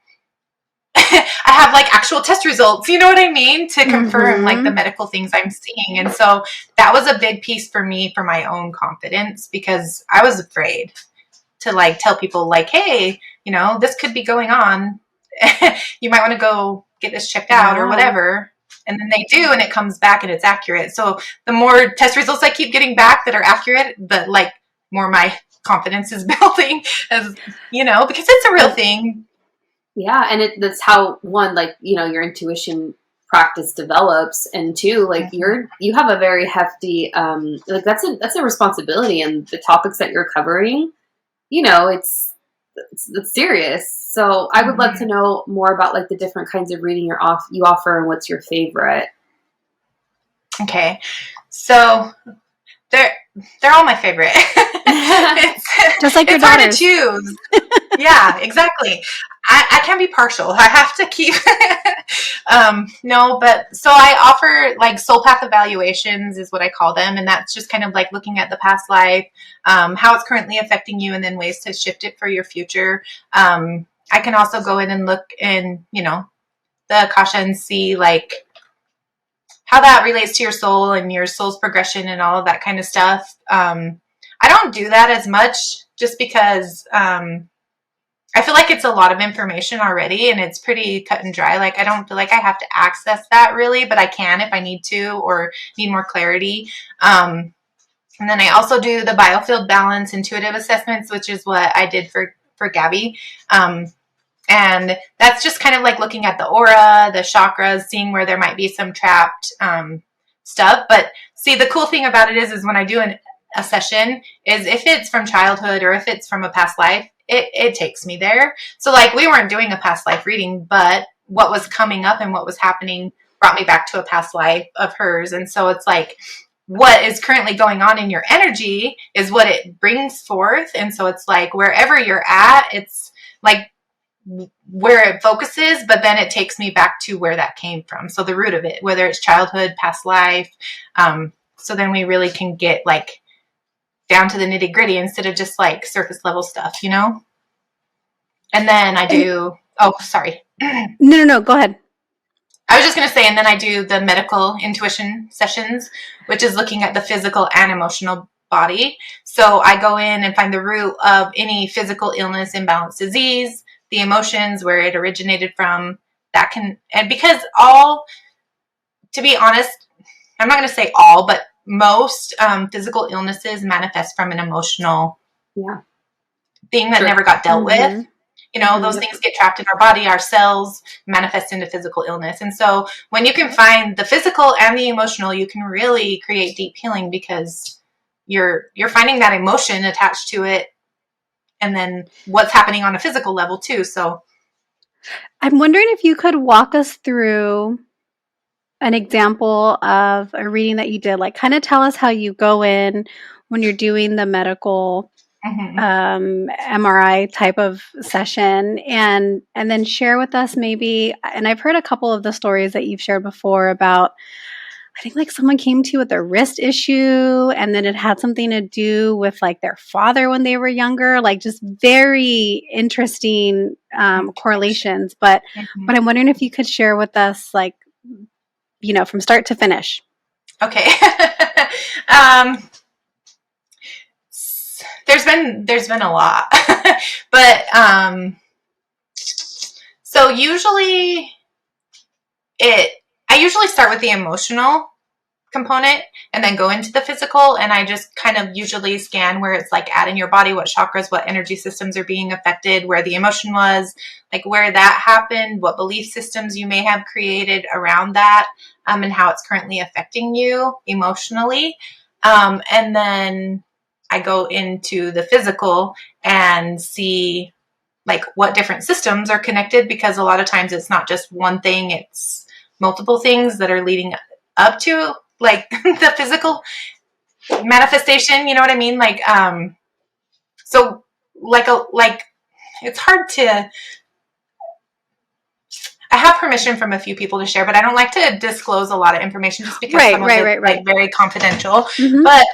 I have like actual test results, you know what I mean, to confirm like the medical things I'm seeing. And so that was a big piece for me for my own confidence because I was afraid to like tell people like, hey, you know, this could be going on. You might want to go get this checked out or whatever. And then they do, and it comes back and it's accurate. So the more test results I keep getting back that are accurate, the like more my confidence is building, as you know, because it's a real thing. Yeah, and that's how one, like, your intuition practice develops, and two, like, Mm-hmm. you have a very hefty, like, that's a responsibility, and the topics that you're covering, it's serious. So I would love Mm-hmm. to know more about, like, the different kinds of reading you offer, and what's your favorite. Okay, so they're they're all my favorite. it's Just like your it's hard to daughters. choose. Yeah, exactly. I can be partial. I have to keep. No, but so I offer like soul path evaluations is what I call them, and that's just kind of like looking at the past life, how it's currently affecting you, and then ways to shift it for your future. I can also go in and look in, the akasha and see like how that relates to your soul and your soul's progression and all of that kind of stuff. I don't do that as much just because I feel like it's a lot of information already and it's pretty cut and dry. Like, I don't feel like I have to access that really, but I can if I need to or need more clarity. And then I also do the biofield balance intuitive assessments, which is what I did for Gabby. And that's just kind of like looking at the aura, the chakras, seeing where there might be some trapped stuff. But see, the cool thing about it is when I do a session, is if it's from childhood or if it's from a past life, it takes me there. So like we weren't doing a past life reading, but what was coming up and what was happening brought me back to a past life of hers. And so it's like what is currently going on in your energy is what it brings forth. And so it's like wherever you're at, it's like where it focuses, but then it takes me back to where that came from. So the root of it, whether it's childhood, past life. So then we really can get like down to the nitty gritty instead of just like surface level stuff, And then I And do, oh, sorry. no, go ahead. I was just going to say, and then I do the medical intuition sessions, which is looking at the physical and emotional body. So I go in and find the root of any physical illness, imbalance, disease, the emotions, where it originated from. And because to be honest, I'm not going to say all, but most physical illnesses manifest from an emotional Yeah. thing that Sure. never got dealt with. Mm-hmm. Those things get trapped in our body, our cells manifest into physical illness. And so when you can find the physical and the emotional, you can really create deep healing because you're finding that emotion attached to it and then what's happening on a physical level too. So I'm wondering if you could walk us through an example of a reading that you did. Like, kind of tell us how you go in when you're doing the medical mhm. MRI type of session, and then share with us maybe. And I've heard a couple of the stories that you've shared before about. I think like someone came to you with a wrist issue, and then it had something to do with like their father when they were younger. Like just very interesting correlations. Mhm. But I'm wondering if you could share with us like from start to finish. Okay. um, there's been a lot, but so I usually start with the emotional component and then go into the physical, and I just kind of usually scan where it's like at in your body, what chakras, what energy systems are being affected, where the emotion was, like where that happened, what belief systems you may have created around that, and how it's currently affecting you emotionally. And then I go into the physical and see like what different systems are connected, because a lot of times it's not just one thing, it's multiple things that are leading up to like the physical manifestation, you know what I mean? Like so like it's hard to I have permission from a few people to share, but I don't like to disclose a lot of information just because some of it's like very confidential. Mm-hmm. But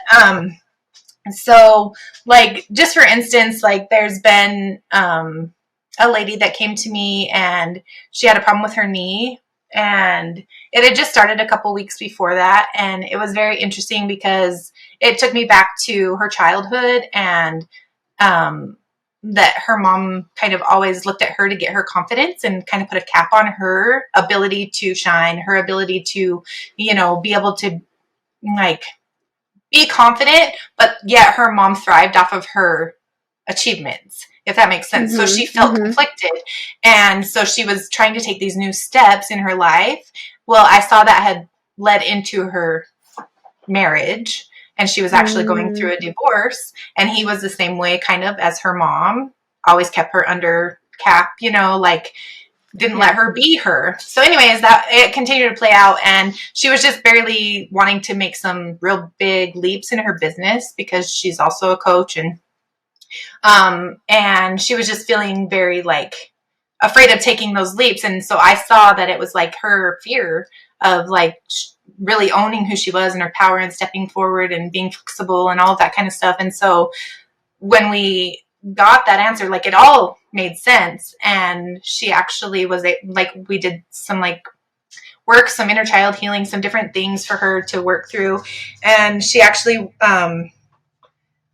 so like just for instance, like there's been a lady that came to me and she had a problem with her knee, and it had just started a couple weeks before that, and it was very interesting because it took me back to her childhood, and um that her mom kind of always looked at her to get her confidence and kind of put a cap on her ability to shine, her ability to be able to like be confident, but yet her mom thrived off of her achievements, if that makes sense. So she Mhm. felt Mhm. conflicted. And so she was trying to take these new steps in her life. Well, I saw that had led into her marriage, and she was actually going Mm. through a divorce. And he was the same way, kind of, as her mom, always kept her under cap, like didn't let her be her. So anyways, that it continued to play out, and she was just barely wanting to make some real big leaps in her business because she's also a coach, and she was just feeling very like afraid of taking those leaps. And so I saw that it was like her fear of like really owning who she was and her power and stepping forward and being flexible and all of that kind of stuff. And so when we got that answer, like it all made sense. And she actually was like, we did some like work, some inner child healing, some different things for her to work through. And she actually,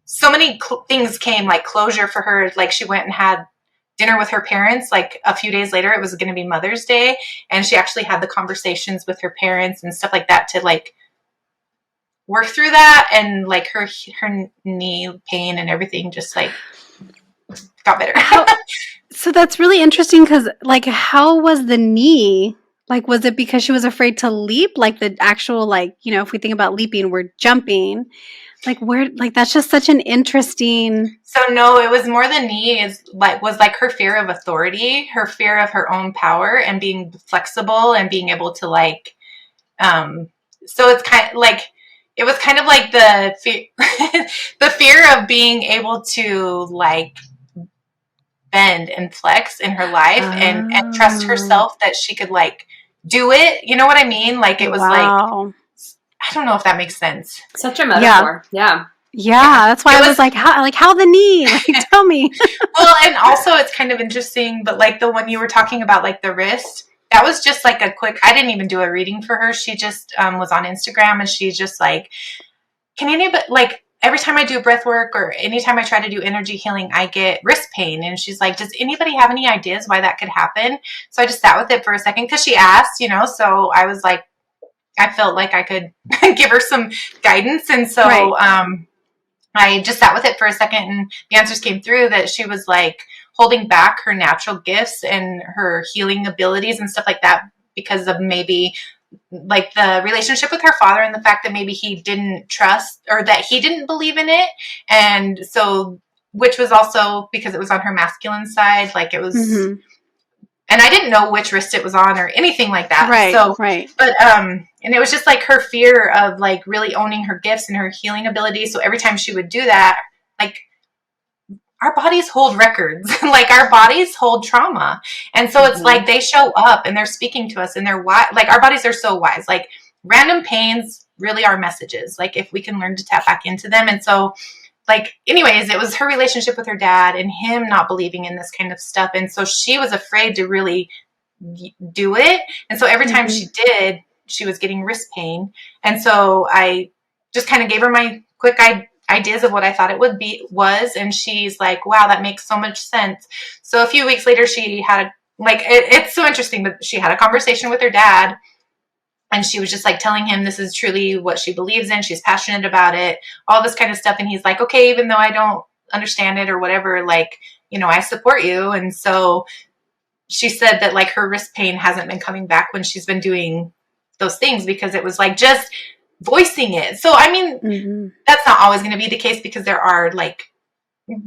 so many things came like closure for her. Like she went and had dinner with her parents. Like a few days later, it was going to be Mother's Day. And she actually had the conversations with her parents and stuff like that to like work through that. And like her knee pain and everything just like got better. So that's really interesting because, like, how was the knee? Like, was it because she was afraid to leap? Like, the actual, like, if we think about leaping, we're jumping. Like, where, like, that's just such an interesting. So no, it was more the knee was like her fear of authority, her fear of her own power and being flexible and being able to like, so it's kind of like, it was kind of like the the fear of being able to like bend and flex in her life and trust Oh, herself that she could like do it. You know what I mean? Like it was like, wow. I don't know if that makes sense. Such a Yeah. metaphor. Yeah. Yeah. Yeah. That's why It I was was like, how the knee? Like, tell me. well, and also it's kind of interesting, but like the one you were talking about, like the wrist, that was just like a quick, I didn't even do a reading for her. She just was on Instagram and she's just like, can anybody, like, every time I do breath work or anytime I try to do energy healing, I get wrist pain. And she's like, does anybody have any ideas why that could happen? So I just sat with it for a second because she asked, so I was like, I felt like I could give her some guidance. And so Right. I just sat with it for a second and the answers came through that she was like holding back her natural gifts and her healing abilities and stuff like that because of maybe like the relationship with her father and the fact that maybe he didn't trust or that he didn't believe in it. And so, which was also because it was on her masculine side, like it was, Mm-hmm. and I didn't know which wrist it was on or anything like that. Right. So, Right. but, and it was just like her fear of like really owning her gifts and her healing ability. So every time she would do that, like our bodies hold records, like our bodies hold trauma. And so it's like they show up and they're speaking to us and they're wise. Like our bodies are so wise. Like random pains really are messages. Like if we can learn to tap back into them. And so like, anyways, it was her relationship with her dad and him not believing in this kind of stuff. And so she was afraid to really do it. And so every time Mm-hmm. she did, she was getting wrist pain. And so I just kind of gave her my quick ideas of what I thought it was. And she's like, wow, that makes so much sense. So a few weeks later, she had it's so interesting, but she had a conversation with her dad and she was just like telling him this is truly what she believes in. She's passionate about it, all this kind of stuff. And he's like, okay, even though I don't understand it or whatever, like, I support you. And so she said that like her wrist pain hasn't been coming back when she's been doing those things because it was like just voicing it. So, I mean, Mm-hmm. that's not always going to be the case because there are like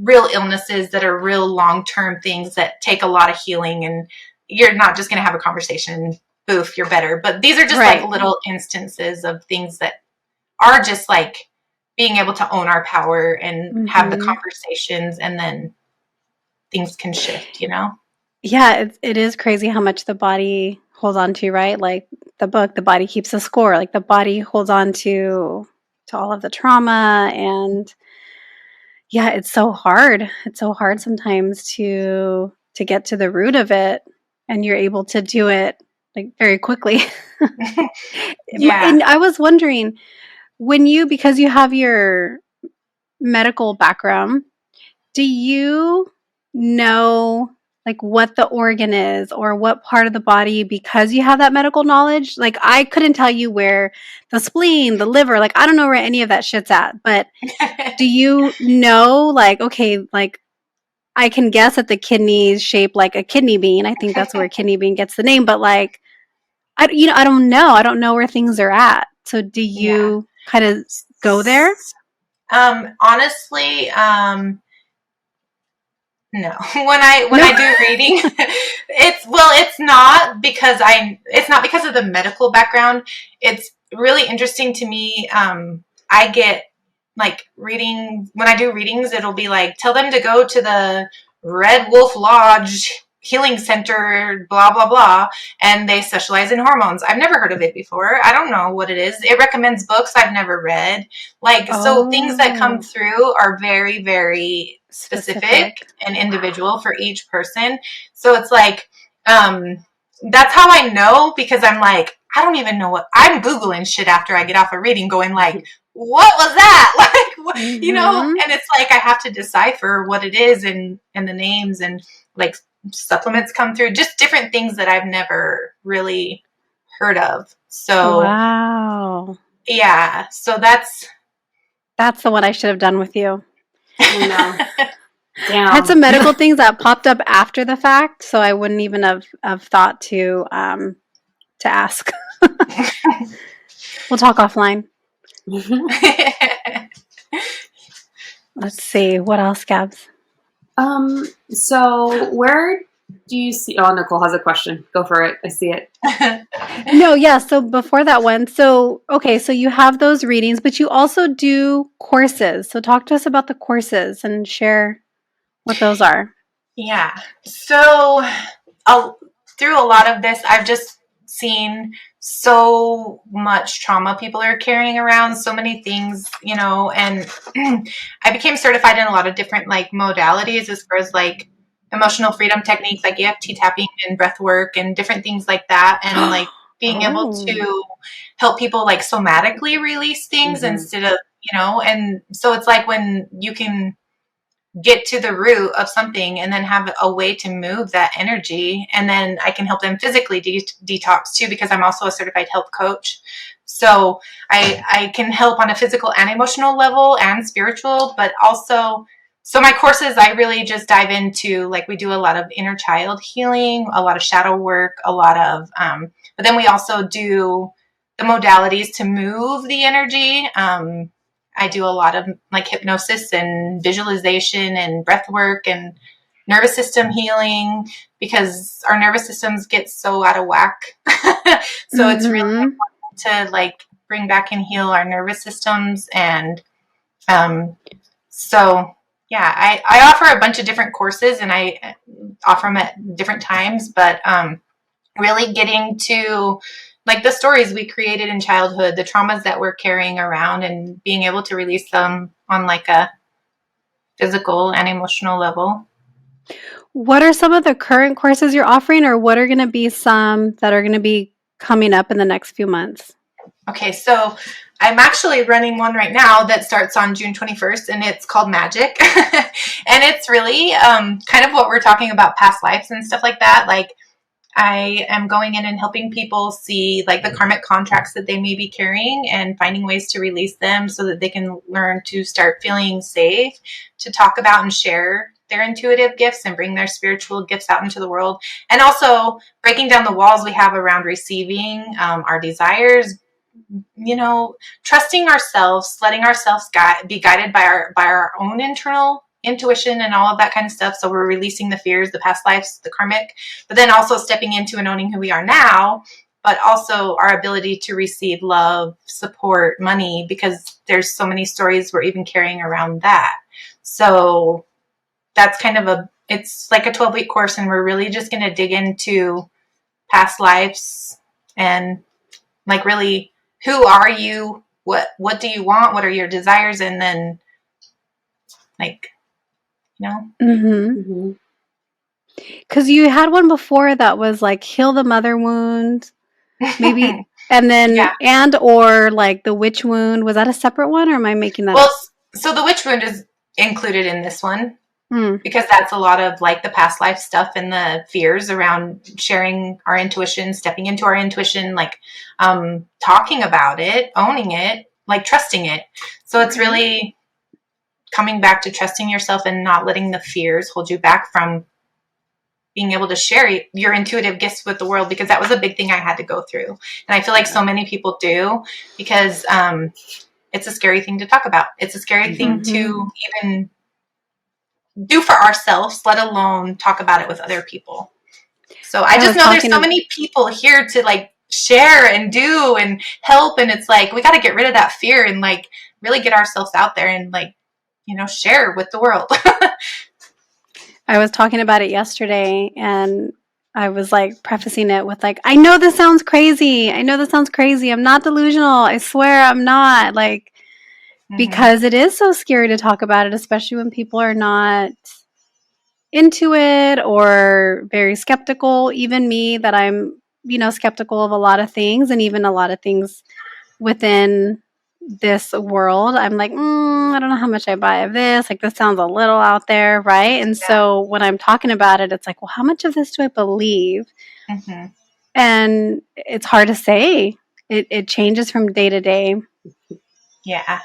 real illnesses that are real long-term things that take a lot of healing and you're not just going to have a conversation, boof, you're better. But these are just Right. like little instances of things that are just like being able to own our power and have the Mm-hmm. conversations and then things can shift, Yeah, it is crazy how much the body holds on to, right? Like the book, the body keeps a score. Like the body holds on to all of the trauma, and yeah, it's so hard. It's so hard sometimes to get to the root of it, and you're able to do it like very quickly. Yeah. And I was wondering, because you have your medical background, do you know like what the organ is or what part of the body because you have that medical knowledge? Like I couldn't tell you where the spleen, the liver, like I don't know where any of that shit's at. But do you know like okay, like I can guess that the kidney is shaped like a kidney bean. I think that's where kidney bean gets the name. But like, I don't know. I don't know where things are at. So do Yeah. you kind of go there? Honestly, no. When No. I do reading, it's not because of the medical background. It's really interesting to me. I get like reading when I do readings, it'll be like tell them to go to the Red Wolf Lodge Healing Center, blah blah blah, and they specialize in hormones. I've never heard of it before. I don't know what it is. It recommends books I've never read. Like so things that come Oh, through are very very specific and individual for each person. So it's like that's how I know because I'm like I don't even know what I'm Googling shit after I get off a reading going like what was that? Like, what, Mm-hmm. and it's like I have to decipher what it is and the names and like supplements come through, just different things that I've never really heard of. So, Wow. yeah, so that's That's the one I should have done with you. I know. I had Damn. some medical things that popped up after the fact, so I wouldn't even have thought to ask. We'll talk offline. Let's see. What else, Gabs? So where do you see? Oh, Nicole has a question. Go for it. I see it. No, yeah. So before that one, so okay, so you have those readings, but you also do courses. So talk to us about the courses and share what those are. Yeah. So through a lot of this, I've just seen so much trauma people are carrying around, so many things, and I became certified in a lot of different like modalities as far as like emotional freedom techniques like EFT tapping and breath work and different things like that. And like being able Oh. to help people like somatically release things Mm-hmm. instead of, and so it's like when you can get to the root of something and then have a way to move that energy, and then I can help them physically detox too because I'm also a certified health coach. So I can help on a physical and emotional level and spiritual, but also so my courses I really just dive into like we do a lot of inner child healing, a lot of shadow work, a lot of but then we also do the modalities to move the energy. I do a lot of like hypnosis and visualization and breath work and nervous system healing because our nervous systems get so out of whack. So it's really Mm-hmm. important to like bring back and heal our nervous systems. And so, yeah, I offer a bunch of different courses and I offer them at different times, but really getting to like the stories we created in childhood, the traumas that we're carrying around and being able to release them on like a physical and emotional level. What are some of the current courses you're offering, or what are going to be some that are going to be coming up in the next few months? Okay, so I'm actually running one right now that starts on June 21st and it's called Magic. And it's really kind of what we're talking about, past lives and stuff like that. Like I am going in and helping people see like the karmic contracts that they may be carrying and finding ways to release them so that they can learn to start feeling safe to talk about and share their intuitive gifts and bring their spiritual gifts out into the world. And also breaking down the walls we have around receiving our desires, trusting ourselves, letting ourselves be guided by our own internal intuition and all of that kind of stuff. So we're releasing the fears, the past lives, the karmic, but then also stepping into and owning who we are now, but also our ability to receive love, support, money, because there's so many stories we're even carrying around that. So that's kind of it's like a 12-week course, and we're really just going to dig into past lives and like really who are you, what do you want, what are your desires, and then like Mm-hmm. Mm-hmm. Because you had one before that was like heal the mother wound, maybe, and then yeah. or like the witch wound. Was that a separate one, or am I making that Well, up? so the witch wound is included in this one Hmm. because that's a lot of like the past life stuff and the fears around sharing our intuition, stepping into our intuition, like talking about it, owning it, like trusting it. So it's really coming back to trusting yourself and not letting the fears hold you back from being able to share your intuitive gifts with the world, because that was a big thing I had to go through. And I feel like so many people do, because it's a scary thing to talk about. It's a scary thing to even do for ourselves, let alone talk about it with other people. So I just know there's so many people here to like share and do and help. And it's like, we got to get rid of that fear and like really get ourselves out there and like, you know, share with the world. I was talking about it yesterday, and I was like prefacing it with like, I know this sounds crazy. I'm not delusional. I swear I'm not. Like, because it is so scary to talk about it, especially when people are not into it or very skeptical. Even me, that I'm, you know, skeptical of a lot of things, and even a lot of things within this world, I'm like, I don't know how much I buy of this. Like, this sounds a little out there, right? And so when I'm talking about it, it's like, well, how much of this do I believe? And it's hard to say. It changes from day to day. Yeah.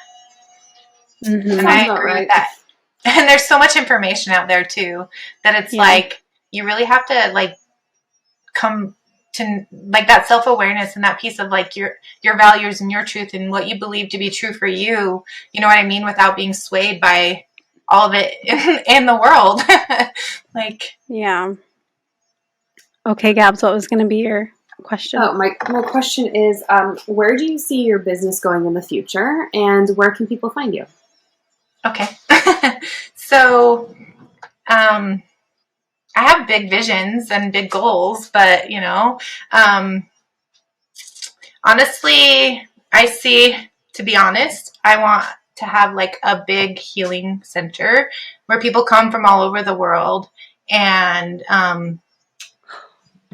And I agree with that. And there's so much information out there too, that it's like, you really have to like come to like that self-awareness and that piece of like your values and your truth and what you believe to be true for you. You know what I mean? Without being swayed by all of it in the world. Like, yeah. Okay, Gabs, what was going to be your question? Oh, my question is, where do you see your business going in the future, and where can people find you? Okay. So, I have big visions and big goals, but you know, honestly, to be honest, I want to have like a big healing center where people come from all over the world, and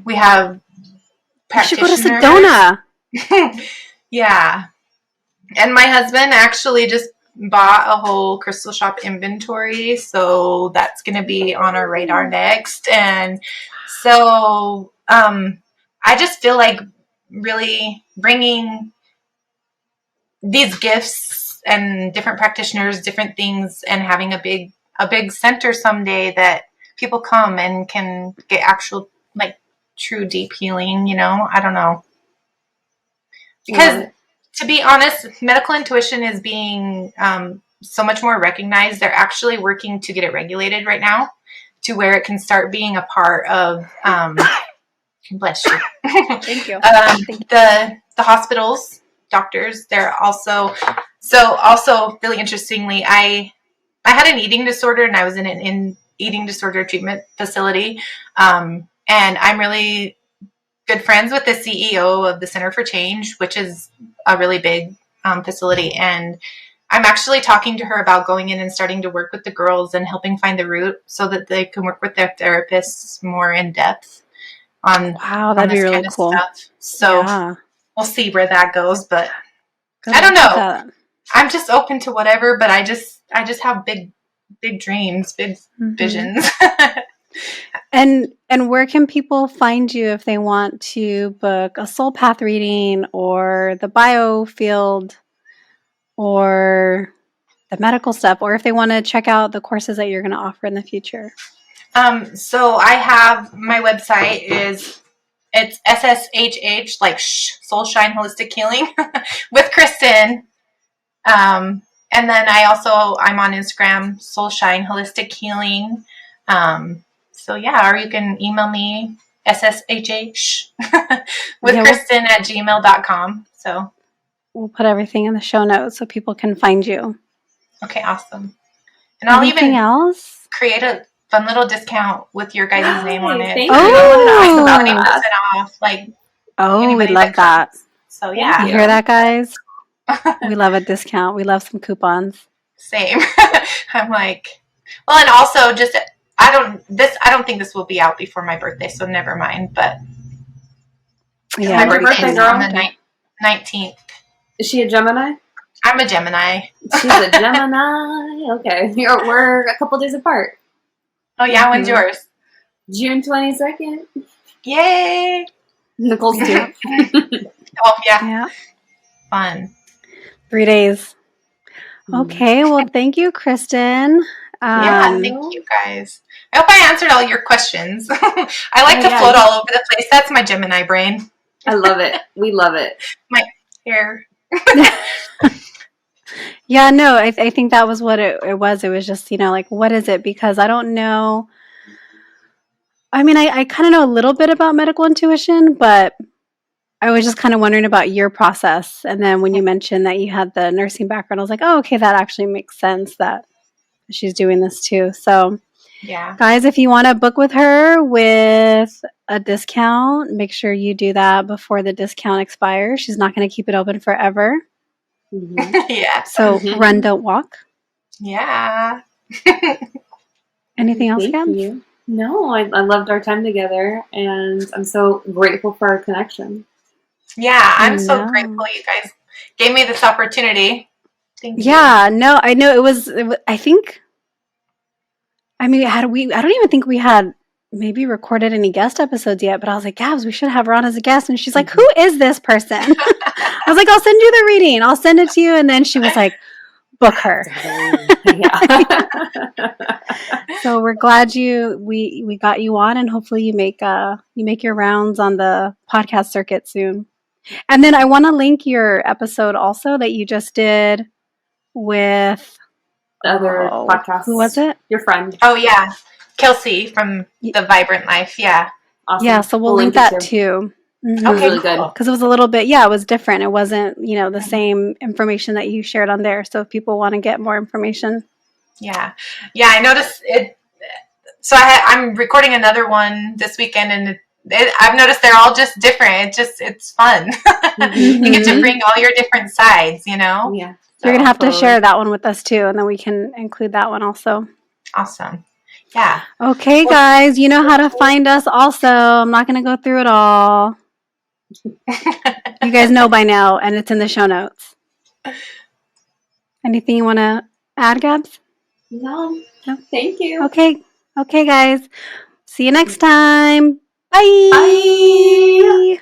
we have practitioners. You should go to Sedona. Yeah. And my husband actually just bought a whole crystal shop inventory, so that's going to be on our radar next. And so I just feel like really bringing these gifts and different practitioners, different things, and having a big center someday that people come and can get actual like true deep healing, you know? I don't know. Because to be honest, medical intuition is being so much more recognized. They're actually working to get it regulated right now to where it can start being a part of, bless you. Thank you. The hospitals, doctors, they're also really interestingly, I had an eating disorder, and I was in an eating disorder treatment facility. And I'm really good friends with the CEO of the Center for Change, which is a really big facility. And I'm actually talking to her about going in and starting to work with the girls and helping find the root so that they can work with their therapists more in depth on, that'd be really cool. Stuff. So we'll see where that goes, but I don't know. I'm just open to whatever, but I just have big dreams, big visions. And where can people find you if they want to book a soul path reading or the bio field or the medical stuff, or if they want to check out the courses that you're going to offer in the future? So I have my website it's SSHH, like Soul Shine Holistic Healing with Kristen. And then I'm on Instagram, Soul Shine Holistic Healing. So yeah, or you can email me SSHH with Kristen at gmail.com. So we'll put everything in the show notes so people can find you. Okay, awesome. And I'll Anything else? Create a fun little discount with your guys' name on it. Thank you. About 20% off. Like, we love that. So yeah. You hear that, guys? We love a discount. We love some coupons. Same. I'm like, well, and also just I don't think this will be out before my birthday, so never mind. But my birthday, girl, on the 19th. Is she a Gemini? I'm a Gemini. She's a Gemini. Okay, we're a couple days apart. Oh yeah, when's yours? June 22nd. Yay! Nicole's too. Oh yeah. Fun. 3 days. Okay, well, thank you, Kristen. Yeah, thank you guys. I hope I answered all your questions. I like to yeah. float all over the place. That's my Gemini brain. I love it. We love it. My hair. Yeah, no, I think that was what it was. It was just, like, what is it? Because I don't know. I mean, I kind of know a little bit about medical intuition, but I was just kind of wondering about your process. And then when you mentioned that you had the nursing background, I was like, oh, okay, that actually makes sense that she's doing this too. So, Yeah. guys, if you want to book with her with a discount, make sure you do that before the discount expires. She's not going to keep it open forever. Yeah. So run, don't walk. Yeah. Anything else, Thank Gabs? you. No, I loved our time together, and I'm so grateful for our connection. Yeah, I'm so grateful you guys gave me this opportunity. Thank you. Yeah, no, I know it was I think, I mean, I don't even think we had maybe recorded any guest episodes yet, but I was like, Gabs, we should have her on as a guest. And she's like, who is this person? I was like, I'll send you the reading. I'll send it to you. And then she was like, book her. Yeah. So we're glad we got you on, and hopefully you make your rounds on the podcast circuit soon. And then I want to link your episode also that you just did with The other podcast. Who was it? Your friend. Oh, yeah. Kelsey from The Vibrant Life. Yeah. Awesome. Yeah, so we'll link that too. Mm-hmm. Okay, really good. Because it was a little bit, it was different. It wasn't, the same information that you shared on there. So if people want to get more information. Yeah. Yeah, I noticed it. So I'm recording another one this weekend, and I've noticed they're all just different. It's fun. You get to bring all your different sides, Yeah. So you're going to have to share that one with us too, and then we can include that one also. Awesome. Yeah. Okay, guys, you know how to find us also. I'm not going to go through it all. You guys know by now, and it's in the show notes. Anything you want to add, Gabs? No. Thank you. Okay, guys. See you next time. Bye. Bye.